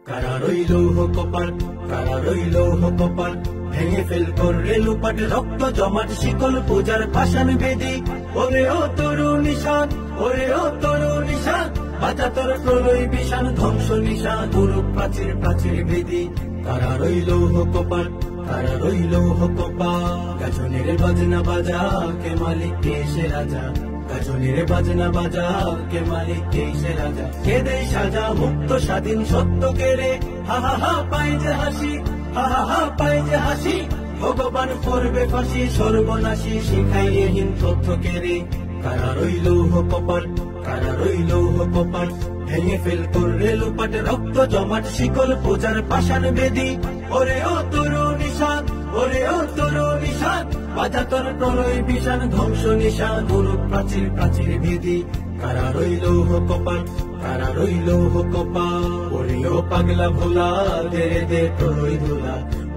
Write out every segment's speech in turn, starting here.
কারা রইল কপাল, কারা রইল কপাল, ভেঙে ফেল করলে লুপাট, রক্ত জমাট শিকল পূজার পাষাণ বেদি। ওরে ও তরুণ নিশান, ওরে ও তরুণ নিশান, বাঁচা তোর প্রলয় বিষাণ, ধ্বংস নিশান, গুরু প্রাচীর প্রাচীর বেদি। কারা রইল কপাল, কারা রইল কপাল, গাজনের বাজনা বাজা, কে মালিক কে সে রাজা। গাজনের বাজনা বাজা, কে মালিক কে সে রাজা। কে দেয় সাজা মুক্ত স্বাধীন সত্য কেড়ে, হা হা হা পাই যে হাসি, হা হা হা পাই যে হাসি। ভগবান করবে ফাঁসি, সর্বনাশী শিখাইয়েহীন তথ্য কেড়ে। কারা রইল কপাল, কারা রইল কপাল, ভেঙে ফেল করলে লুপাট, রক্ত জমাট শিকল পূজার পাষাণ বেদি। ওরে ও তরুণ নিশান, ওরে ও তরুণ নিশান, বাজা তোর প্রলয় বিষাণ, ধ্বংস নিশান, গুরু প্রাচীর প্রাচীর বেদি। কারা রইল কপাল, কারা রইল কপাল, ওরে ও পাগলা ভোলা, দে দে প্রলয় দোলা।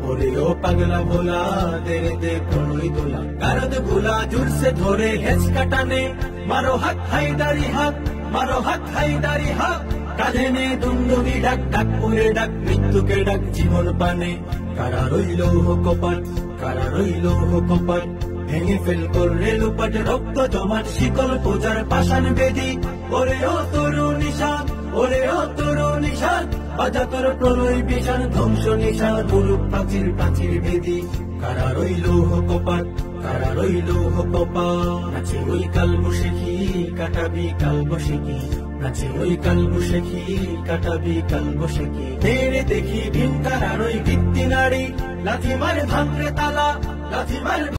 ওরে ও পাগলা ভোলা, দে দে প্রলয় দোলা। কারদ ভোলা জুড়ছে ধরে হেঁচকা টানে, মারো হাত হাইদারি হাত, মারো হাত হাইদারি হাত। কাঁধে নে দুন্দুবি ডাক, ডাক পুরে ডাক, মৃত্যুকে ডাক জীবন পানে। কারা রইল কপাল, কারা রইল কপাল, ভেঙে ফেল করলে লুপাট, রক্ত জমাট শিকল পূজার পাষাণ বেদি। ওরে ও তরুণ নিশান, ওরে ও তরুণ নিশান, বাজা তোর প্রলয় বিষাণ, ধ্বংস নিশান, গুরু প্রাচীর প্রাচীর বেদি। কারা রইল কপাল, কারা রইল কপাল, নাচে ওই কাল বসেখি, কাটাবি কাল বসেখি। নাচে ওই কাল বসেখি, কাটাবি কাল বসেখি। তেরে দেখি ভিন কারার ওই ভিত্তি নারী, লাথি মারে ভাঙরে তালা, লাথি মারে।